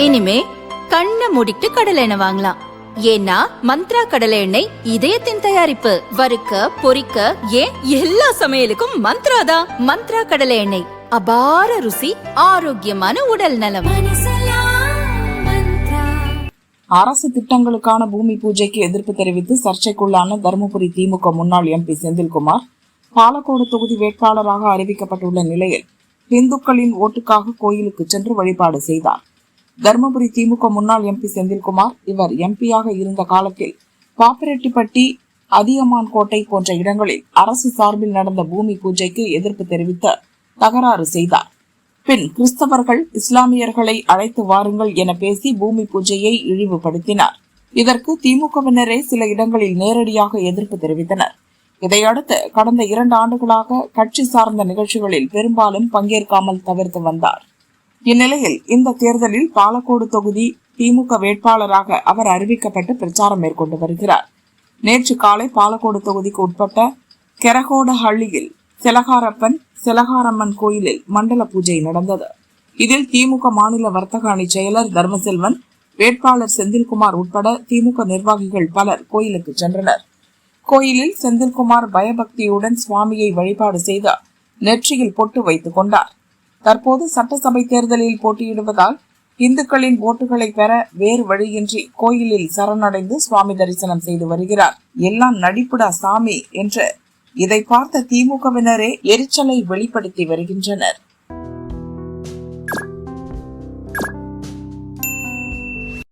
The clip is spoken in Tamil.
இனிமே கண்ணை மூடிட்டு கடலை எண்ணெய் வாங்கலாம். ஏன்னா மந்த்ரா கடலை எண்ணெய் இதயத்தின் தயாரிப்பு. வறுக்க பொரிக்க ஏன் எல்லா சமையலுக்கும் மந்த்ரா தான். மந்த்ரா கடலை எண்ணெய், அபார ருசி, ஆரோக்கியமான உடல் நலம். அரசு திட்டங்களுக்கான பூமி பூஜைக்கு எதிர்ப்பு தெரிவித்து சர்ச்சைக்குள்ளான தருமபுரி திமுக முன்னாள் எம்பி செந்தில்குமார் பாலக்கோடு தொகுதி வேட்பாளராக அறிவிக்கப்பட்டுள்ள நிலையில் இந்துக்களின் ஓட்டுக்காக கோயிலுக்கு சென்று வழிபாடு செய்தார். தருமபுரி திமுக முன்னாள் எம்பி செந்தில்குமார் இவர் எம்பியாக இருந்த காலத்தில் பாப்பிரெட்டிப்பட்டி, அதியமான் கோட்டை போன்ற இடங்களில் அரசு சார்பில் நடந்த பூமி பூஜைக்கு எதிர்ப்பு தெரிவித்து தகராறு செய்தார். பின் கிறிஸ்தவர்கள் இஸ்லாமியர்களை அழைத்து வாருங்கள் என பேசி பூமி பூஜையை இழிவுபடுத்தினார். இதற்கு திமுகவினரே சில இடங்களில் நேரடியாக எதிர்ப்பு தெரிவித்தனர். இதையடுத்து கடந்த 2 ஆண்டுகளாக கட்சி சார்ந்த நிகழ்ச்சிகளில் பெரும்பாலும் பங்கேற்காமல் தவிர்த்து வந்தார். இந்நிலையில் இந்த தேர்தலில் பாலக்கோடு தொகுதி திமுக வேட்பாளராக அவர் அறிவிக்கப்பட்டு பிரச்சாரம் மேற்கொண்டு வருகிறார். நேற்று காலை பாலக்கோடு தொகுதிக்கு உட்பட்ட கெரகோடஹள்ளியில் செலகாரம்மன் கோயிலில் மண்டல பூஜை நடந்தது. இதில் திமுக மாநில வர்த்தக அணி செயலர் தர்மசெல்வன், வேட்பாளர் செந்தில்குமார் உட்பட திமுக நிர்வாகிகள் பலர் கோயிலுக்கு சென்றனர். கோயிலில் செந்தில்குமார் பயபக்தியுடன் சுவாமியை வழிபாடு செய்து நெற்றியில் பொட்டு வைத்துக் கொண்டார். தற்போது சட்டசபை தேர்தலில் போட்டியிடுவதால் இந்துக்களின் ஓட்டுகளை பெற வேறு வழியின்றி கோயிலில் சரணடைந்து சுவாமி தரிசனம் செய்து வருகிறார். எல்லாம் நடிப்புடா சாமி என்று இதை பார்த்த திமுகவினரே எரிச்சலை வெளிப்படுத்தி வருகின்றனர்.